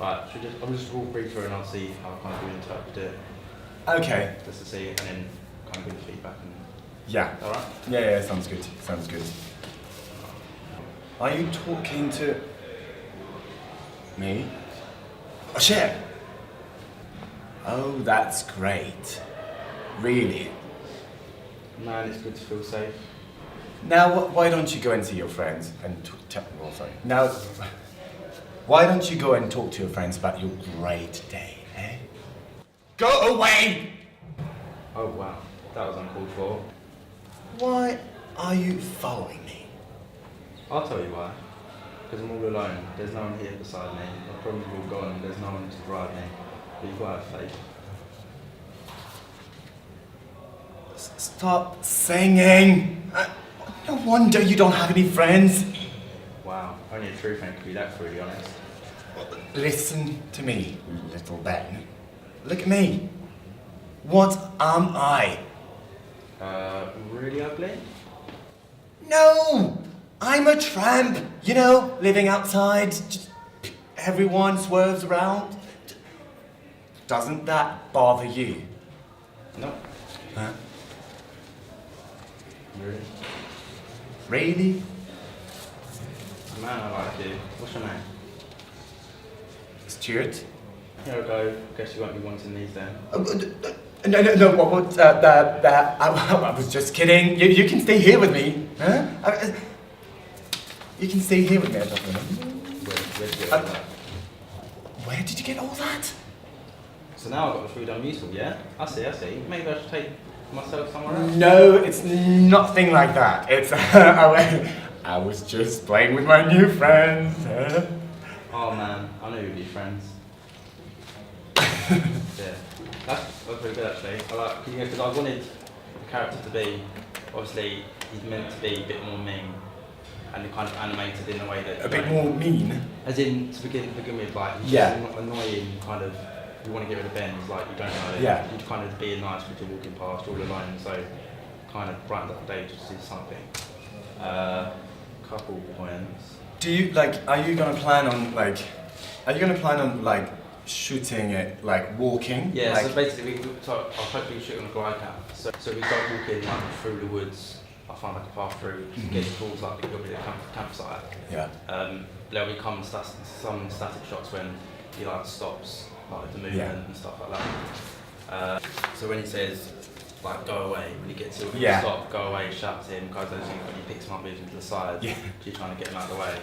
Right, I'll just walk through and I'll see how kind of you interpret it. Okay. Just to see it and then kind of give feedback. And... Yeah. Alright? Yeah, sounds good. Sounds good. Are you talking to me? Oh shit! Oh, that's great. Really? Man, it's good to feel safe. Now, why don't you go and see your friends and Now, why don't you go and talk to your friends about your great day, eh? Go away! Oh wow, that was uncalled for. Why are you following me? I'll tell you why. Because I'm all alone. There's no one here beside me. My problems are all gone. There's no one to drive me. But you've got to have faith. Stop singing! No wonder you don't have any friends. Wow, only a true friend could be that brutally honest. Listen to me, little Ben. Look at me. What am I? Really ugly? No! I'm a tramp, you know, living outside. Just everyone swerves around. Doesn't that bother you? No. Huh? Really? Really? Man, I like you. What's your name? Stuart? Here I go. Guess you won't be wanting these then. No, what, I was just kidding. You can stay here with me. Huh? You can stay here with me, I don't know. Where did you get all that? So now I've got the food I'm useful, yeah? I see. Maybe I should take myself somewhere else? No, it's nothing like that. It's, I was just playing with my new friends. Huh? Oh man, I knew we'd be friends. Yeah, that's pretty good actually. I like, because I wanted the character to be, obviously, he's meant to be a bit more mean and kind of animated in a way that... A bit more mean? As in, to begin with, like, he's yeah. just annoying, kind of, you want to get rid of Ben, it's like, you don't know it. Yeah. You'd kind of be nice because you're walking past all alone, so kind of brightens up the day just to do something. Couple points. Do you, like, are you gonna plan on, shooting it, like, walking? Yeah, like, so basically, I'll hopefully shoot on a glide cam. So we start walking, like, through the woods. I find like a path through, get towards like a little bit of campsite. Yeah. There'll become some static shots when he like stops, like the movement and stuff like that. So when he says like go away, when he gets to stop, go away, shouts him, goes those things, when he picks him up, moves him to the side, she's trying to get him out of the way.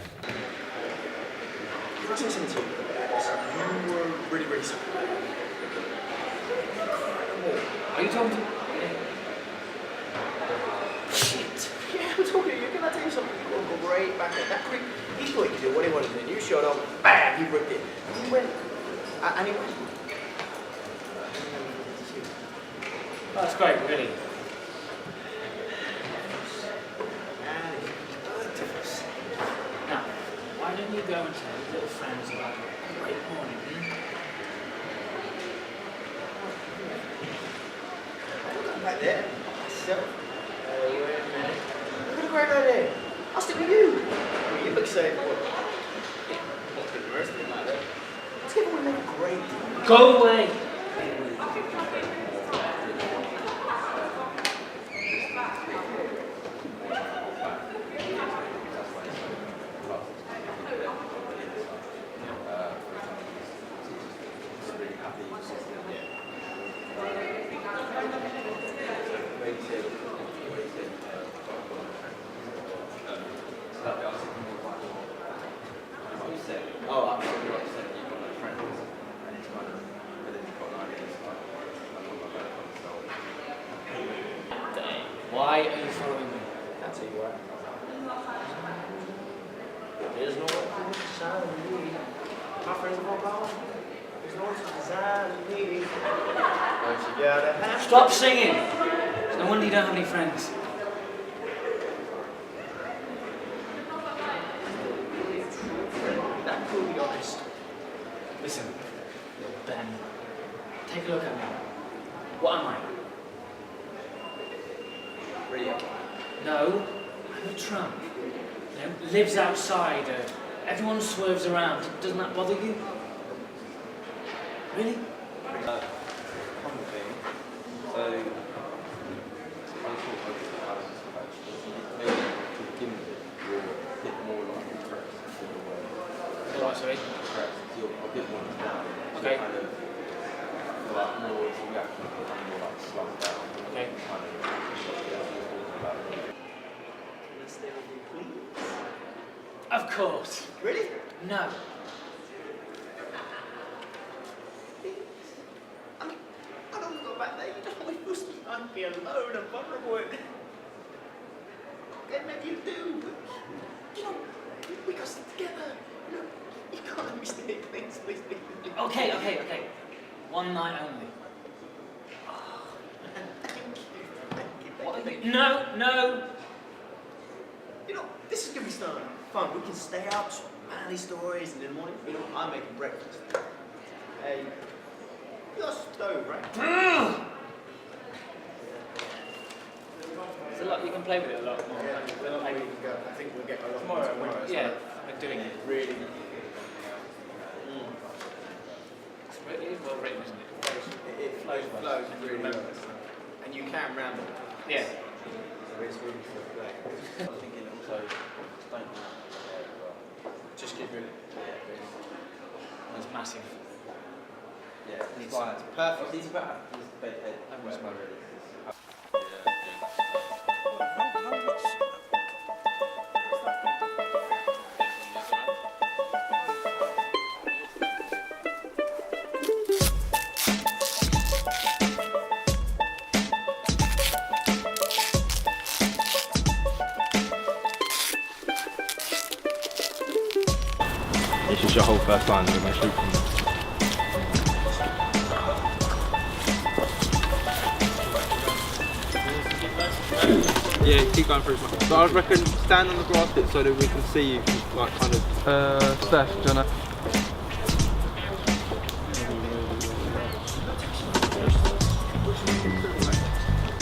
Can I say something to you? You were really, really sorry. Are you talking to me? Shit. Yeah, I'm talking to you. Can I tell you something? You were great back then. That quick, he thought he could do what he wanted to do. You showed up, bam, he ripped it. And he went. And he went. That's great, really. Now, why don't you go and tell your little friends about a great morning? Back there, myself. Wait a minute. Look at the great idea. I'll stick with you. I mean, you look safe. What's the worst thing like that? Let's get one of them great. Go away! Why are you following me? I'll tell you what. There's no one to shine me. My friends are all gone. There's no one to design me. But you gotta have. Stop singing! It's no wonder you don't have any friends. That could be honest. Listen, little Ben, take a look at me. What am I? Really? No, I'm a tramp. You know, lives outside. Everyone swerves around. Doesn't that bother you? Really? Common thing. So, I thought maybe to begin with, you're a bit more like impressed with the word. Right, sorry. Impressed, you're a bit more down. Okay. So kind of like more reaction, more like slumped down. Okay. Kind of about it. Let's stay with you, please. Of course. Really? No. I mean, I don't go back there. You don't want to be alone and vulnerable. And maybe you do. But, you know, we got stick together. You know, you can't let me stay. Please, please, please, please. Okay. One night only. Thank you. No. You know, this is gonna be fun. We can stay out, manly stories, and in the morning, you know, I'm making breakfast. Hey, you got a stove, right? It's a lot. You can play with it a lot more. Yeah, I think we'll get a lot Tomorrow, more. yeah, I'm doing it. Really. It is well written, isn't it? It flows And you really remember well. it. And you can ramble. Yeah. So it's really for play. I was thinking also, don't Just keep doing it. It's massive. yeah, it's like perfect. These about this bedhead. Everyone's whatever about it is. This is your whole first line, we're going to shoot from yeah, keep going through it. But I reckon stand on the grass bit so that we can see you, like kind of. Steph, do you wanna?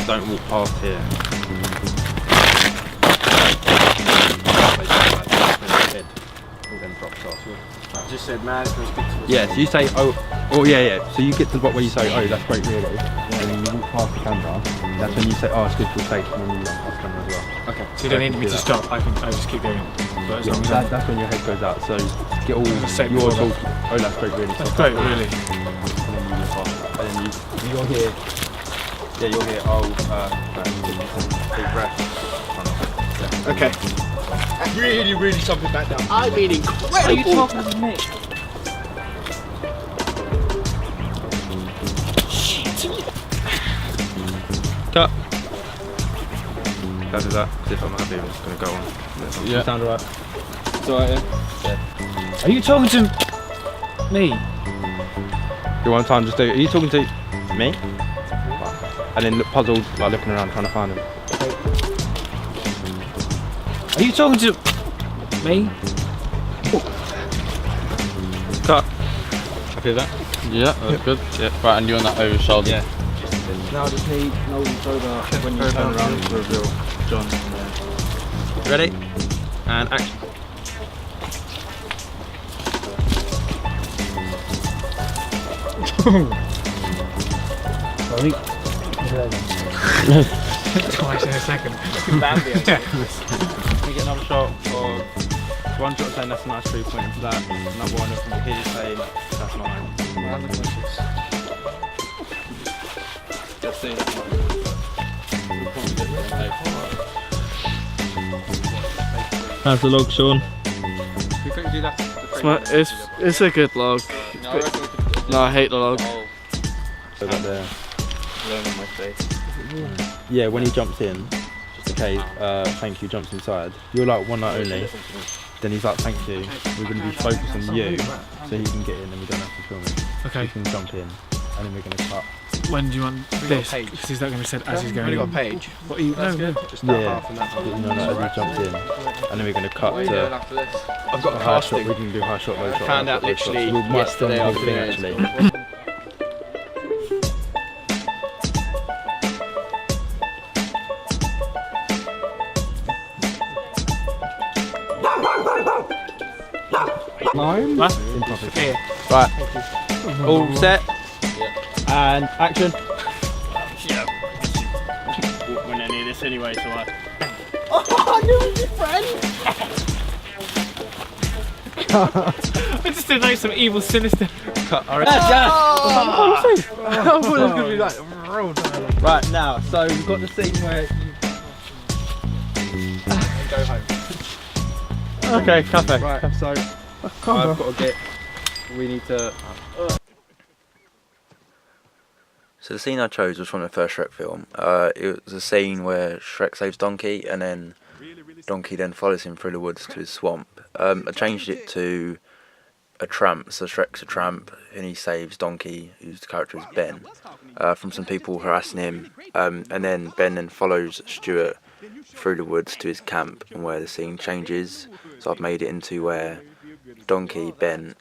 Don't walk past here. I just said, man, it's respectful. Yeah, so you say, oh yeah. So you get to the spot where you say, oh, that's great, really. And then you walk past the camera. That's when you say, oh, it's good for safe, and then you run past the camera as well. Okay, so you don't need me to stop, I just keep going. But as long as That's when your head goes out. So get all Say your before talk. Oh, that's great, really. that's great, really. And then you look past, and then you're here. Yeah, you're here. Oh, deep breath. Okay. Really something back down. I mean, incredible. Are you talking to me? Cut. How does that? Because if I'm happy, I'm just going to go on. Yeah. Sound alright? It's alright, yeah. Are you talking to me? Do one time, just do. Are you talking to me? And then look puzzled, like looking around, trying to find him. Are you talking to me? Cut. Happy with that? Yeah, that's good. Yeah. Right, and you're on that over shoulder. Yeah. Now I just need Nolan shoulder when you turn around to reveal John. Ready? And action. Sorry. Twice in a second. Can we get another shot of one shot saying that's a nice 3 point for that, another one of here saying that's mine. Just see that one. How's the log, Sean? We couldn't do that. It's a good log. No, I hate the log. So that there. Yeah, when he jumps in, okay, thank you, jumps inside. You're like one night only. Then he's like, thank you. We're going to be focused on you, so he can get in and we don't have to film it. Okay. He can jump in, and then we're going to cut. When do you want this? Because he's not going to be said as he's going. Only got a page. What are you? No. Yeah, as he jumps in, and then we're going to cut to I've got a high shot. casting. We can do high shot, low shot. Found out low shot. literally So we might film yesterday the whole thing afternoon. actually. What? In topic. Here. Right. All set? And action. Yeah. When I near this anyway, so I. Oh, I knew it was your friend! I just did like some evil, sinister. Right now, so we've got the scene where you go home. Okay, cafe. Right, so I've got to get. We need to. So the scene I chose was from the first Shrek film. It was a scene where Shrek saves Donkey, and then Donkey then follows him through the woods to his swamp. I changed it to a tramp, so Shrek's a tramp, and he saves Donkey, whose character is Ben, from some people harassing him, and then Ben then follows Stuart through the woods to his camp, and where the scene changes. So I've made it into where Donkey, Ben,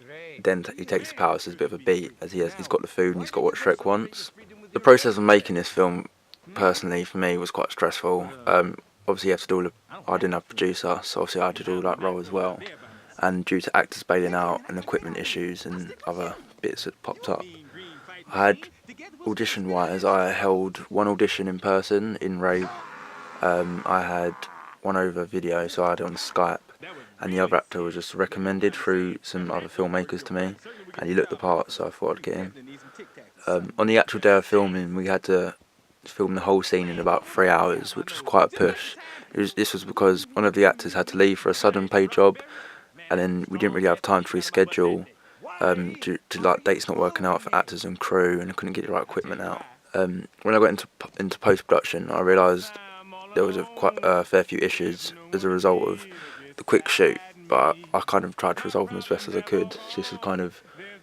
then he takes the power, so there's a bit of a beat, as he's got the food and he's got what Shrek wants. The process of making this film, personally, for me, was quite stressful. Obviously, you have to do I didn't have a producer, so obviously I had to do that role as well. And due to actors bailing out and equipment issues and other bits that popped up, I had audition-wise, I held one audition in person in Rave. I had one over video, so I had it on Skype. And the other actor was just recommended through some other filmmakers to me, and he looked the part, so I thought I'd get him. On the actual day of filming, we had to film the whole scene in about 3 hours, which was quite a push. This was because one of the actors had to leave for a sudden paid job, and then we didn't really have time to reschedule due to like dates not working out for actors and crew, and I couldn't get the right equipment out. When I got into post-production, I realised there was quite a fair few issues as a result of the quick shoot, but I kind of tried to resolve them as best as I could. This was kind of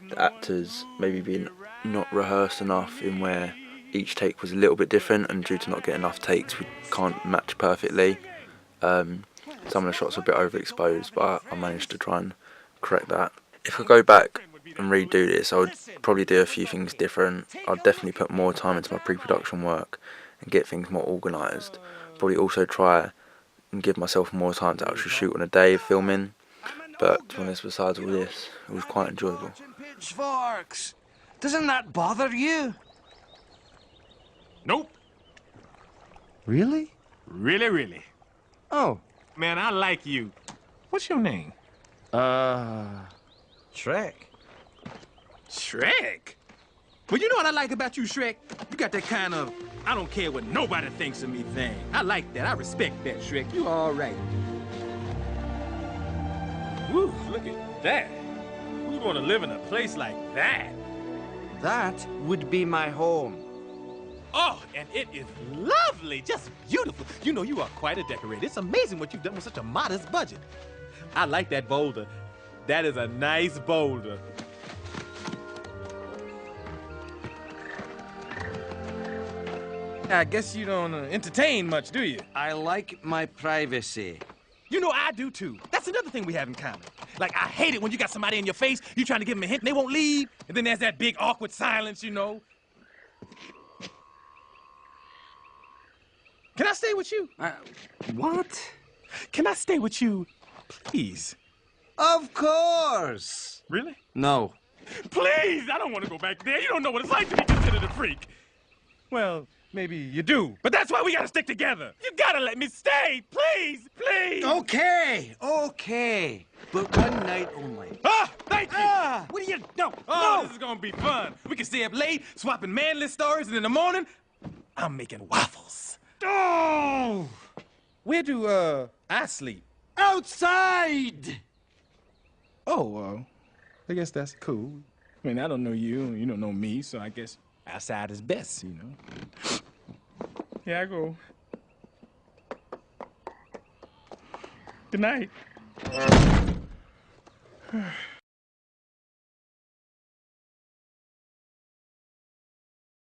the actors maybe being not rehearsed enough in where each take was a little bit different, and due to not getting enough takes we can't match perfectly. Some of the shots were a bit overexposed, but I managed to try and correct that. If I go back and redo this, I would probably do a few things different. I'd definitely put more time into my pre-production work and get things more organised. Probably also try and give myself more time to actually shoot on a day of filming. But to be honest, besides all this, it was quite enjoyable. Pitchforks! Doesn't that bother you? Nope. Really? Really. Oh. Man, I like you. What's your name? Shrek. Shrek? Well, you know what I like about you, Shrek? You got that kind of, I don't care what nobody thinks of me thing. I like that. I respect that, Shrek. You all right. Woo, look at that. Who'd want to live in a place like that? That would be my home. Oh, and it is lovely, just beautiful. You know, you are quite a decorator. It's amazing what you've done with such a modest budget. I like that boulder. That is a nice boulder. I guess you don't entertain much, do you? I like my privacy. You know, I do too. That's another thing we have in common. Like, I hate it when you got somebody in your face, you trying to give them a hint, and they won't leave, and then there's that big awkward silence, you know. Can I stay with you? What? Can I stay with you, please? Of course! Really? No. Please! I don't want to go back there. You don't know what it's like to be considered a freak. Well, maybe you do, but that's why we gotta stick together. You gotta let me stay, please, please! Okay. But one night only. Ah, thank you! What do you... No, Oh, this is gonna be fun. We can stay up late, swapping manly stories, and in the morning, I'm making waffles. Oh! Where do, I sleep? Outside! Oh, I guess that's cool. I mean, I don't know you, and you don't know me, so I guess outside is best, you know? Here I go. Good night.